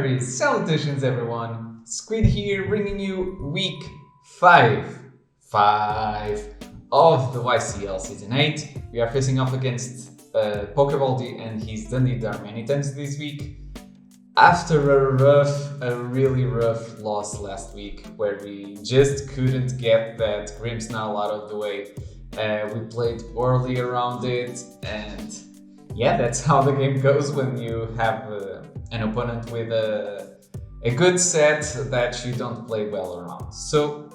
Calamari Salutations everyone! Squid here bringing you week 5 of the YCL Season 8. We are facing off against Pokebaldi and his Dundee Darmanitans this week. After a really rough loss last week where we just couldn't get that Grimmsnarl out of the way, we played poorly around it, and yeah, that's how the game goes when you have an opponent with a good set that you don't play well around. So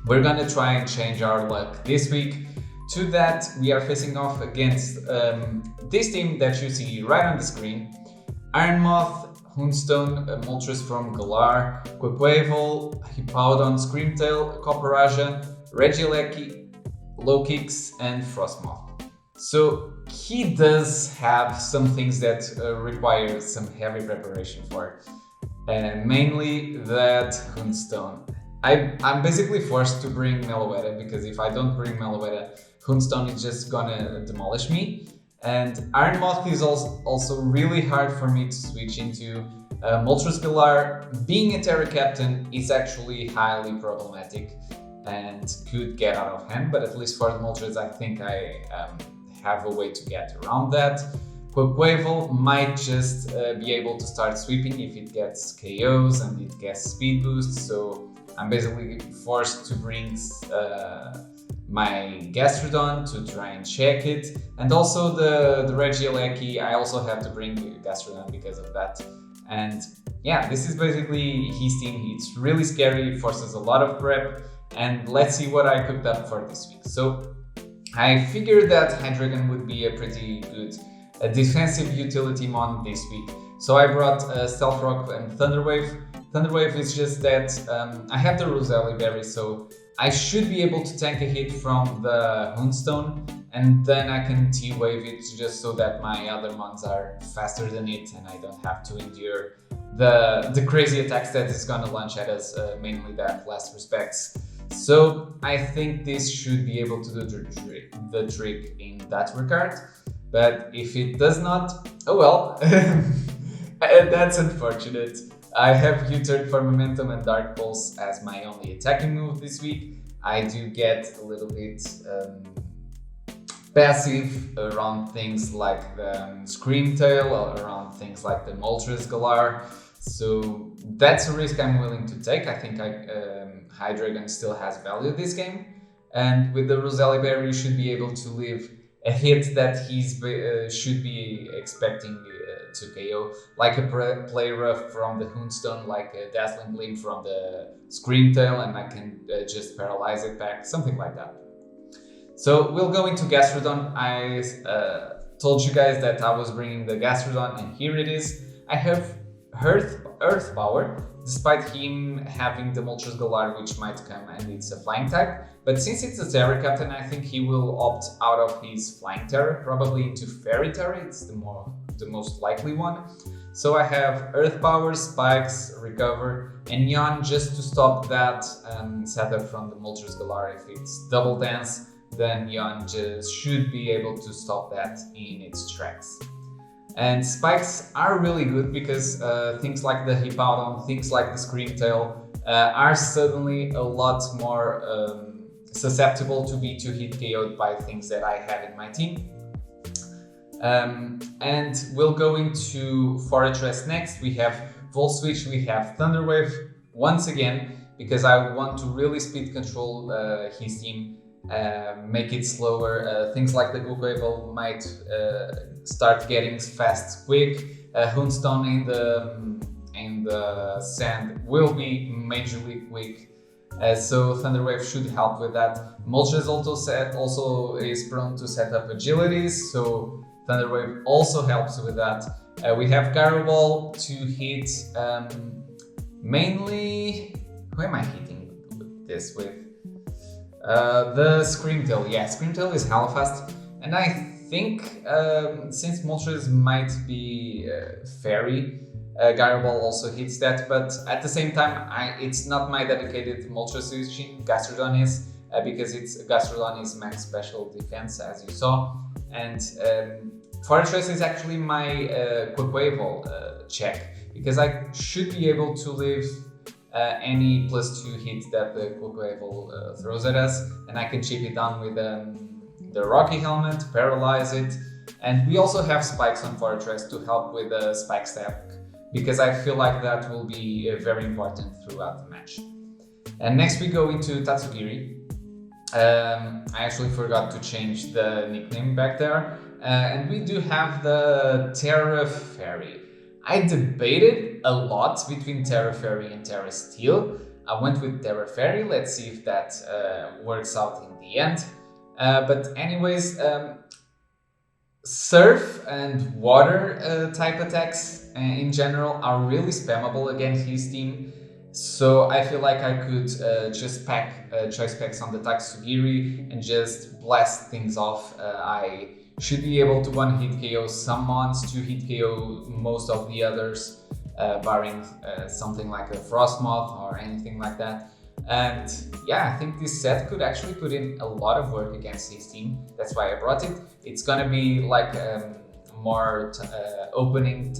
we're gonna try and change our luck this week. To that, we are facing off against this team that you see right on the screen: Iron Moth, Houndstone, Moltres from Galar, Quaquavel, Hippowdon, Screamtail, Copperaja, Regieleki, Low Kicks, and Frostmoth. So he does have some things that require some heavy preparation for, mainly that Houndstone. I'm basically forced to bring Meloetta because if I don't bring Meloetta, Houndstone is just gonna demolish me. And Iron Moth is also really hard for me to switch into. Moltres Galar, being a Terra Captain, is actually highly problematic and could get out of hand, but at least for the Moltres I think I have a way to get around that. Quaquavel might just be able to start sweeping if it gets KOs and it gets speed boosts, so I'm basically forced to bring my Gastrodon to try and check it. And also the Regieleki, I also have to bring Gastrodon because of that. And yeah, this is basically his team. It's really scary, forces a lot of prep, and let's see what I cooked up for this week. So I figured that Hydreigon would be a pretty good defensive utility mon this week. So I brought Stealth Rock and Thunder Wave. Thunder Wave is just that I have the Roselli Berry, so I should be able to tank a hit from the Houndstone, and then I can T-Wave it just so that my other mons are faster than it and I don't have to endure the crazy attacks that it's gonna launch at us, mainly that last respects. So I think this should be able to do the trick in that regard, but if it does not, oh well, that's unfortunate. I have U-Turn for Momentum and Dark Pulse as my only attacking move this week. I do get a little bit passive around things like the Screamtail, or around things like the Moltres Galar, so that's a risk I'm willing to take. I think Hydreigon still has value this game, and with the Roselli Berry you should be able to leave a hit that he's should be expecting to KO, like a Play Rough from the Houndstone, like a Dazzling Gleam from the Screamtail, and I can just paralyze it back, something like that. So we'll go into Gastrodon. I told you guys that I was bringing the Gastrodon, and here it is. I have Earth Power, despite him having the Moltres Galar, which might come and it's a flying type. But since it's a Terra Captain, I think he will opt out of his flying Terra, probably into Fairy Terra. It's the most likely one. So I have Earth Power, Spikes, Recover, and Yawn just to stop that setup from the Moltres Galar. If it's Double Dance, then Yawn just should be able to stop that in its tracks. And Spikes are really good because things like the Hippowdon, things like the Screamtail are suddenly a lot more susceptible to be hit KO'd by things that I have in my team. And we'll go into Fortress next. We have Volt Switch, we have Thunder Wave once again, because I want to really speed control his team, make it slower. Things like the Quaquavel might start getting fast quick. Houndstone in the sand will be majorly quick. So Thunder Wave should help with that. Moltres also is prone to set up agilities, so Thunder Wave also helps with that. We have Gyro Ball to hit mainly... Who am I hitting this with? The Screamtail. Yeah, Screamtail is hella fast, and I think since Moltres might be Fairy, Gyro Ball also hits that, but at the same time, it's not my dedicated Moltres switching. Gastrodon is, because Gastrodon is max special defense, as you saw, and Fortress is actually my Quaquaval check, because I should be able to live any +2 hit that the Quaquaval throws at us, and I can chip it down with the Rocky Helmet, paralyze it, and we also have spikes on Fortress to help with the spike stack, because I feel like that will be very important throughout the match. And next we go into Tatsugiri. I actually forgot to change the nickname back there. And we do have the Terra Fairy. I debated a lot between Terra Fairy and Terra Steel. I went with Terra Fairy. Let's see if that works out in the end. But anyways, Surf and Water type attacks in general are really spammable against his team. So I feel like I could just pack choice packs on the Tatsugiri and just blast things off. I should be able to 1-hit KO some mons, 2-hit KO most of the others, barring something like a Frost Moth or anything like that. And yeah, I think this set could actually put in a lot of work against his team. That's why I brought it. It's gonna be like more opening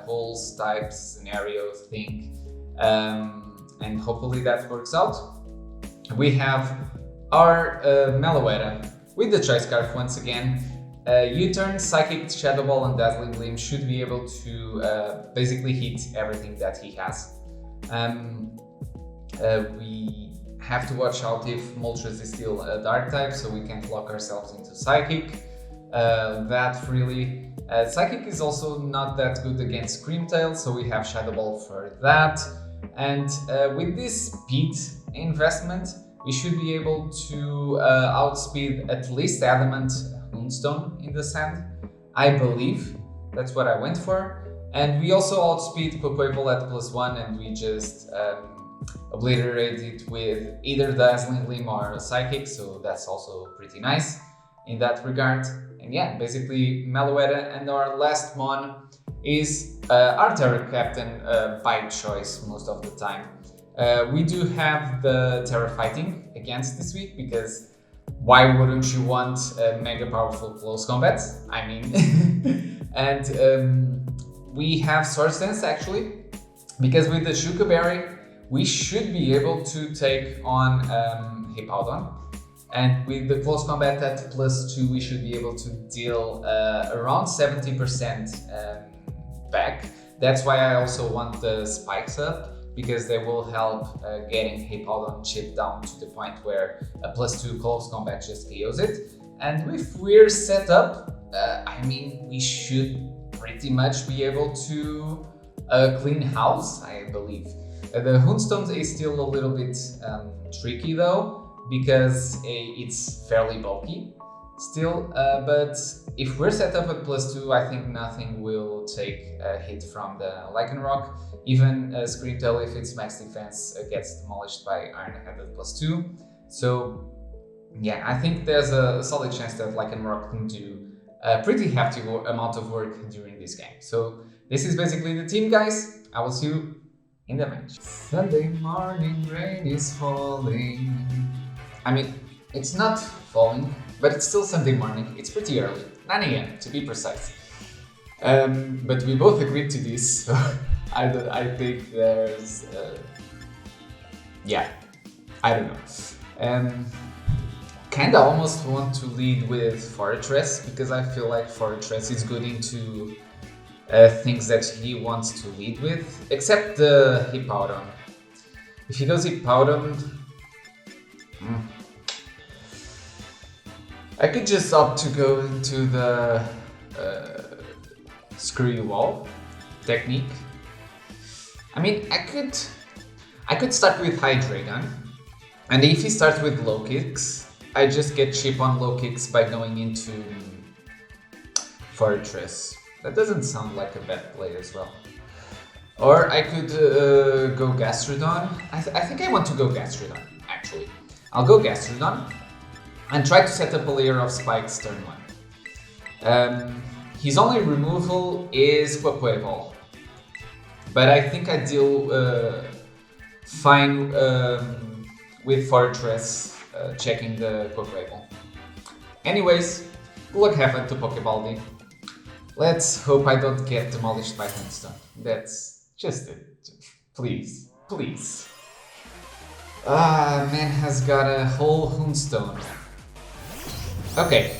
holes type scenario thing. And hopefully that works out. We have our Meloetta with the Choice Scarf once again. U-Turn, Psychic, Shadow Ball, and Dazzling Gleam should be able to basically hit everything that he has. We have to watch out if Moltres is still a Dark type, so we can't lock ourselves into Psychic. That really... Psychic is also not that good against Screamtail, so we have Shadow Ball for that. And with this speed investment, we should be able to outspeed at least Adamant Houndstone in the sand, I believe. That's what I went for. And we also outspeed Quaquaval at +1, and we just obliterate it with either Dazzling Gleam or Psychic, so that's also pretty nice in that regard. And yeah, basically Meloetta, and our last mon is our Terra Captain by choice most of the time. We do have the Terra Fighting against this week, because why wouldn't you want a mega powerful close combat? I mean, and we have Swords Dance actually, because with the Shuka Berry we should be able to take on Hippowdon. And with the close combat at +2, we should be able to deal around 70% back. That's why I also want the spikes up, because they will help getting Hippowdon chipped down to the point where a +2 close combat just KOs it. And if we're set up, I mean, we should pretty much be able to clean house, I believe. The Houndstone is still a little bit tricky though, because it's fairly bulky still, but if we're set up at +2, I think nothing will take a hit from the Lycanroc. Even Screamtail, if its max defense gets demolished by Ironhead at +2. So yeah, I think there's a solid chance that Lycanroc can do a pretty hefty amount of work during this game. So this is basically the team, guys. I will see you in the match. Sunday morning, rain is falling. I mean, it's not falling, but it's still Sunday morning. It's pretty early, 9 AM to be precise. But we both agreed to this, so I think there's... yeah, I don't know. Kinda almost want to lead with Fortress, because I feel like Fortress is good into things that he wants to lead with, except the Hippowdon. If he goes Hippowdon, I could just opt to go into the Screw You All technique. I mean, I could start with Hydreigon, and if he starts with low kicks, I just get cheap on low kicks by going into Fortress. That doesn't sound like a bad play as well. Or I could go Gastrodon. I think I want to go Gastrodon, actually. I'll go Gastrodon and try to set up a layer of spikes turn 1. His only removal is Quaquaval, but I think I deal fine with Fortress checking the Quaquaval. Anyways, good luck, have fun to Pokebaldi. Let's hope I don't get demolished by Houndstone. That's just it. Please, please. Ah, man has got a whole Houndstone. Okay.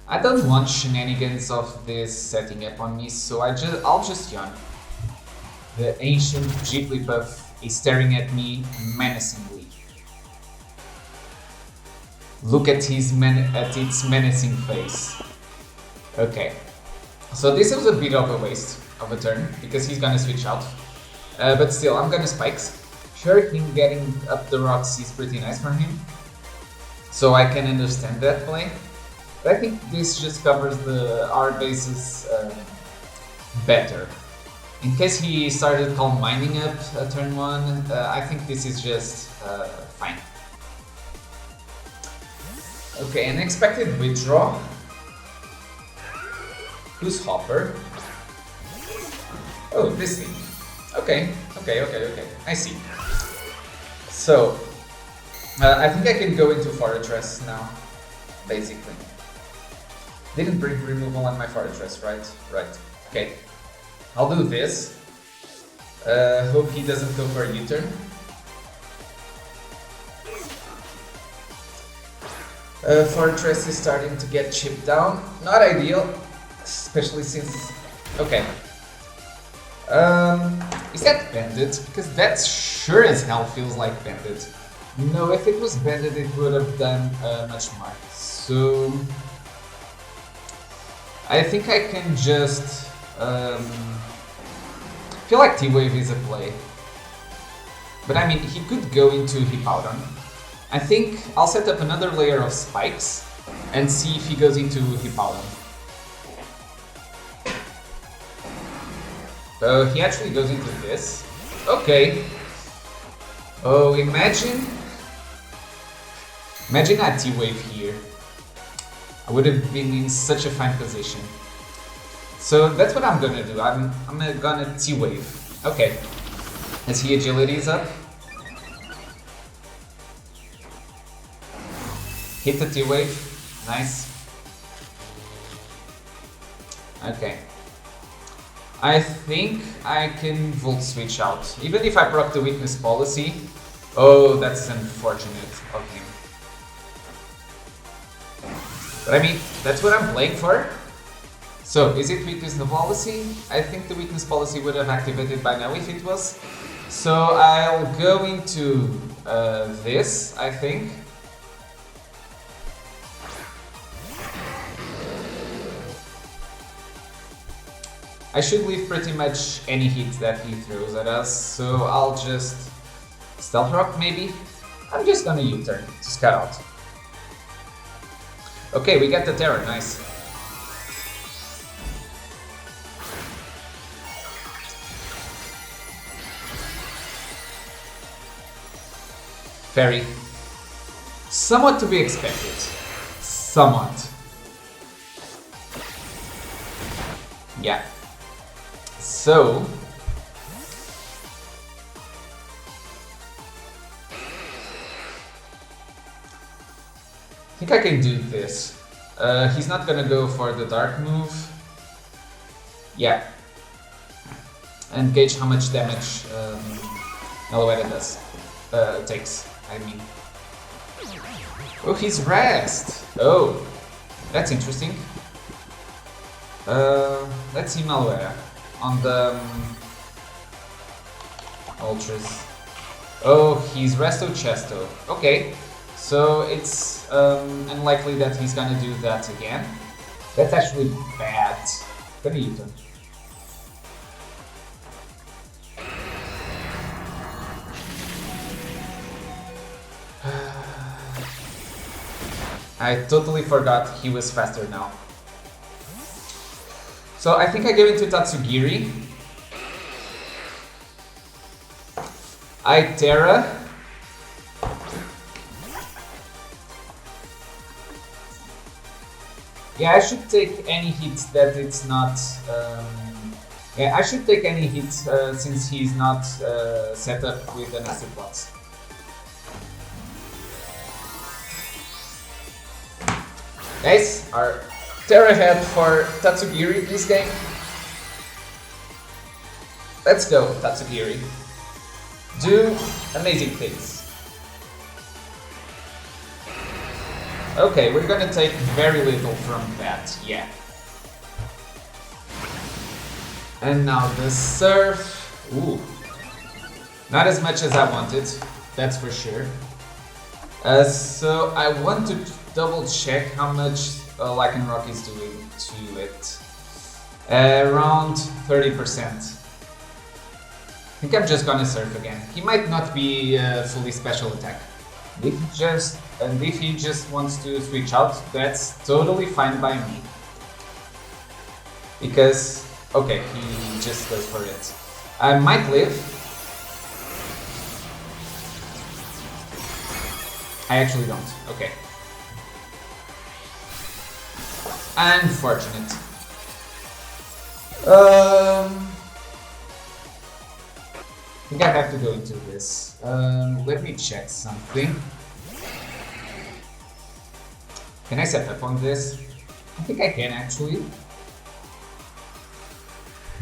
I don't want shenanigans of this setting up on me, so I'll just yawn. The ancient Jigglypuff is staring at me menacingly. Look at its menacing face. Okay. So this was a bit of a waste of a turn, because he's gonna switch out. But still, I'm gonna Spikes. Sure, him getting up the rocks is pretty nice for him. So I can understand that play. But I think this just covers our bases better. In case he started Calm Minding up turn 1, I think this is just fine. Okay, an expected withdraw. Who's Hopper? Oh, this thing. Okay. I see. So, I think I can go into Fortress now, basically. Didn't bring removal on my Fortress, right? Right. Okay. I'll do this. Hope he doesn't go for a U-turn. Fortress is starting to get chipped down. Not ideal, especially since... Okay. Is that banded? Because that sure as hell feels like banded. No, if it was banded, it would have done much more. So... I think I can just... feel like T-Wave is a play. But I mean, he could go into Hippowdon. I think I'll set up another layer of spikes and see if he goes into Hippowdon. He actually goes into this. Okay. Oh, imagine a T-Wave here. I would have been in such a fine position. So that's what I'm gonna do. I'm gonna T-Wave. Okay. As he agilities up. Hit the T-Wave. Nice. Okay. I think I can Volt Switch out. Even if I proc the Weakness Policy. Oh, that's unfortunate of him. But I mean, that's what I'm playing for. So, is it Weakness Policy? I think the Weakness Policy would have activated by now if it was. So I'll go into this, I think. I should leave pretty much any hit that he throws at us, so I'll just Stealth Rock maybe? I'm just gonna U-turn to scout out. Okay, we got the Terror, nice. Fairy. Somewhat to be expected. Somewhat. Yeah. So... I think I can do this. He's not gonna go for the dark move. Yeah. And gauge how much damage Aloetta does. Takes, I mean. Oh, he's rest! Oh, that's interesting. Let's see Aloetta on the Ultras. Oh, he's Resto Chesto. Okay, so it's unlikely that he's gonna do that again. That's actually bad. Gonna U-turn. I totally forgot he was faster now. So I think I give it to Tatsugiri. I Terra. Yeah, I should take any hit that it's not... yeah, I should take any hit since he's not set up with an acid box. Guys, our Terra head for Tatsugiri this game. Let's go, Tatsugiri. Do amazing things. Okay, we're gonna take very little from that, yeah. And now the surf. Ooh. Not as much as I wanted, that's for sure. So I want to double check how much Lycanroc is doing to it. Around 30%. I think I'm just gonna surf again. He might not be fully special attack. If he just wants to switch out, that's totally fine by me. Because, okay, he just goes for it. I might live. I actually don't. Okay. Unfortunate. I think I have to go into this. Let me check something. Can I set up on this? I think I can actually.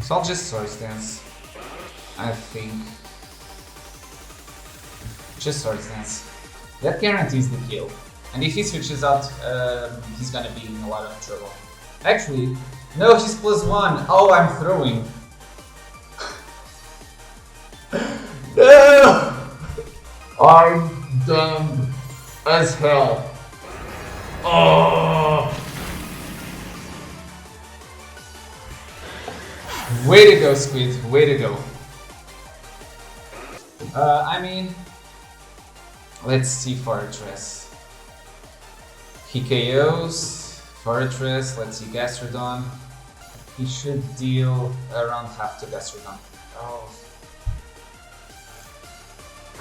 So I'll just Swords Dance. I think. Just Swords Dance. That guarantees the kill. And if he switches out, he's gonna be in a lot of trouble. Actually, no, he's +1. Oh, I'm throwing. No! I'm dumb as hell. Oh! Way to go, Squid. Way to go. I mean, let's see Fortress. He KOs Fortress. Let's see Gastrodon. He should deal around half to Gastrodon. Oh.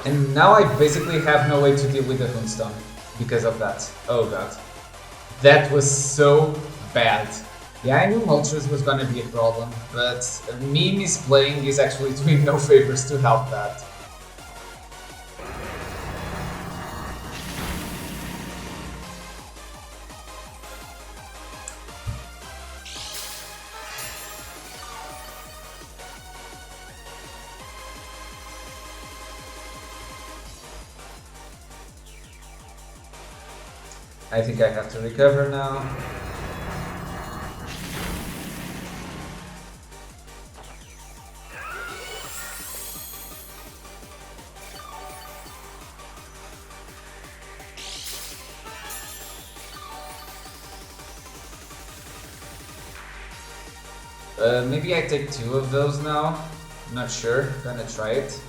And now I basically have no way to deal with the Houndstone because of that. Oh god. That was so bad. Yeah, I knew Moltres was gonna be a problem, but me misplaying is actually doing no favors to help that. I think I have to recover now. Maybe I take 2 of those now. I'm not sure. Gonna try it.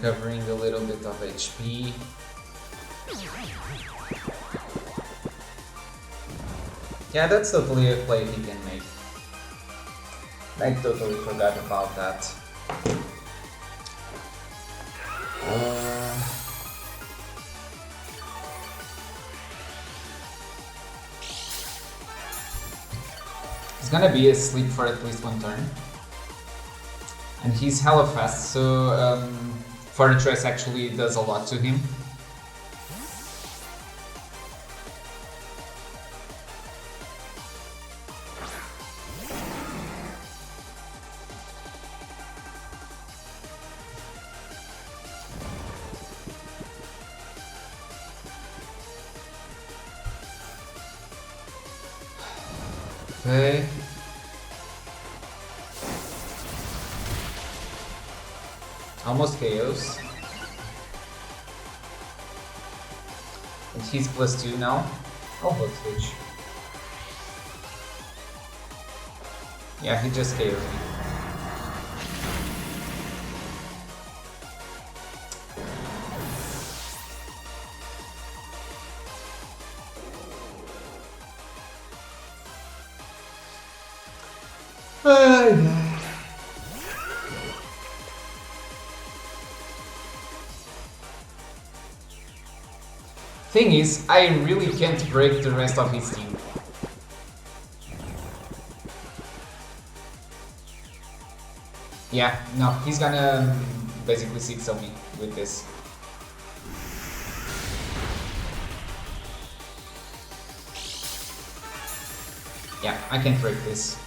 Recovering a little bit of HP. Yeah, that's totally a play he can make. I totally forgot about that. He's gonna be asleep for at least 1 turn. And he's hella fast, so Fortress actually does a lot to him. Okay. Almost KOs. And he's +2 now. I'll vote switch. Yeah, he just KO'd me. Thing is, I really can't break the rest of his team. Yeah, no, he's gonna basically 6-0 me with this. Yeah, I can't break this.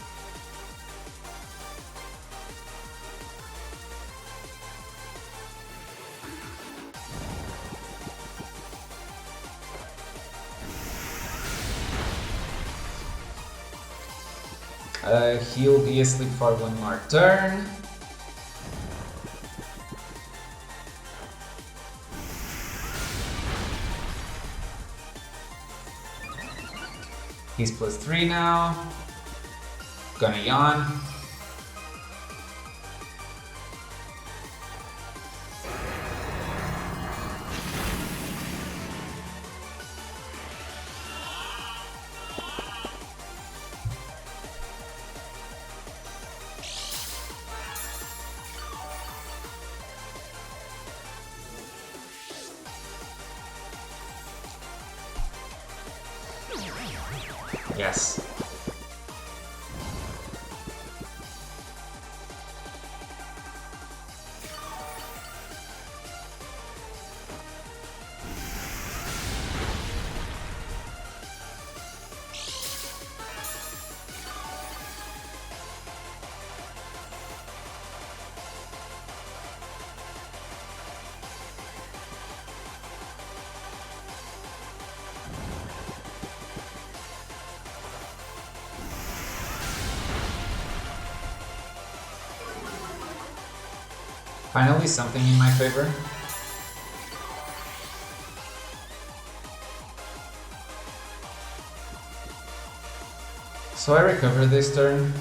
He'll be asleep for one more turn. He's +3 now. Gonna yawn. Yes. Finally, something in my favor. So I recover this turn.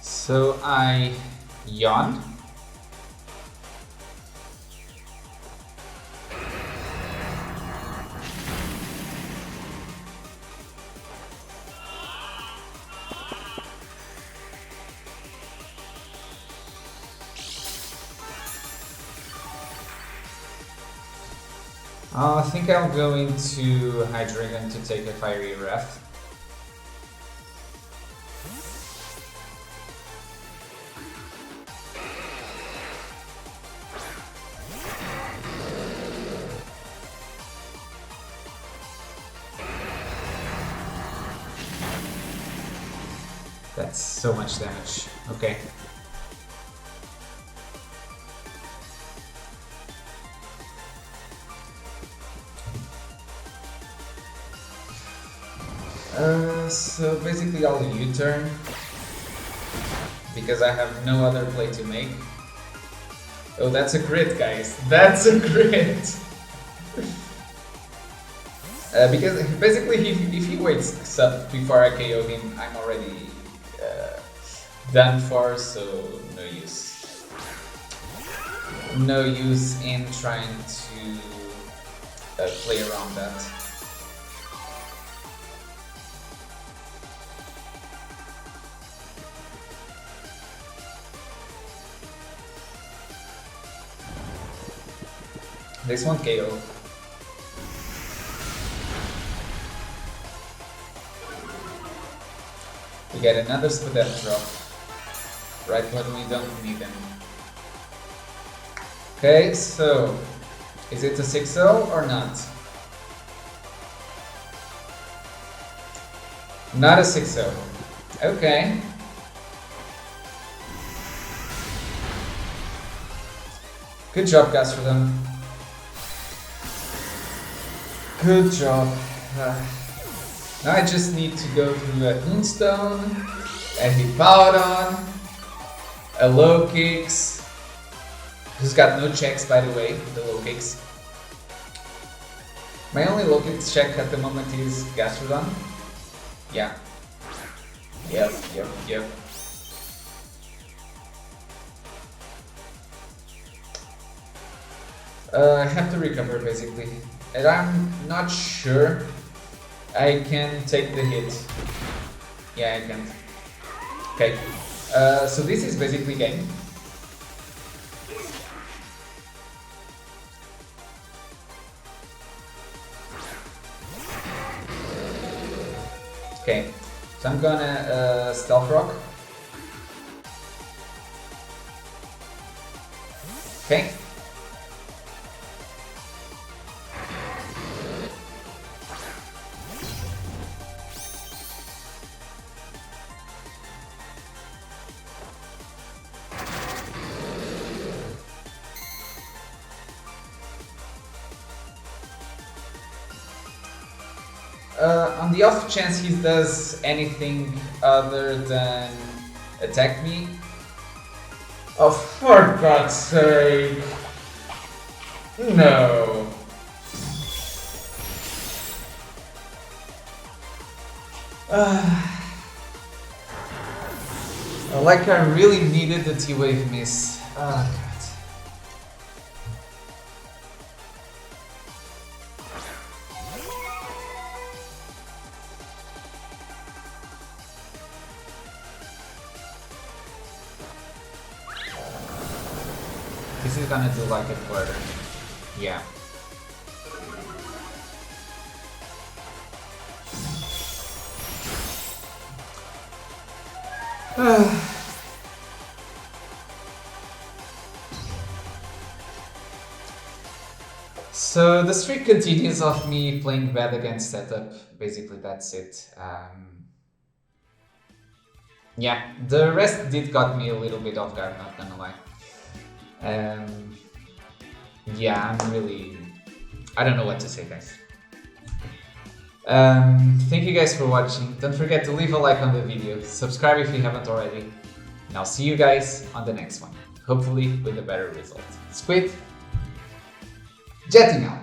So I yawn. I think I'll go into Hydreigon to take a Fiery Wrath. That's so much damage. Okay. So basically I'll U-turn because I have no other play to make. Oh, that's a crit, guys. That's a crit! Because basically if he wakes up before I KO him, I'm already done for, so no use. No use in trying to play around that. This one KO. We get another Spadette drop. Right when we don't need them. Okay, so is it a 6-0 or not? Not a 6-0. Okay. Good job, Gastrodon. Good job. Now I just need to go through a Houndstone, a Hippowdon, a low kicks, who's got no checks by the way, the low kicks. My only low kicks check at the moment is Gastrodon. Yeah. Yep. I have to recover basically, and I'm not sure I can take the hit. Yeah, I can. Okay, so this is basically game. Okay, so I'm gonna Stealth Rock. Okay. On the off chance he does anything other than attack me. Oh, for God's sake! No! Like I really needed the T-Wave miss. Oh, God. This is gonna do like a quarter. Yeah. So the streak continues of me playing bad against setup. Basically, that's it. Yeah, the rest did got me a little bit off guard, not gonna lie. Yeah, I don't know what to say, guys. Thank you guys for watching. Don't forget to leave a like on the video, subscribe if you haven't already, and I'll see you guys on the next one, hopefully with a better result. Squid, jetting out.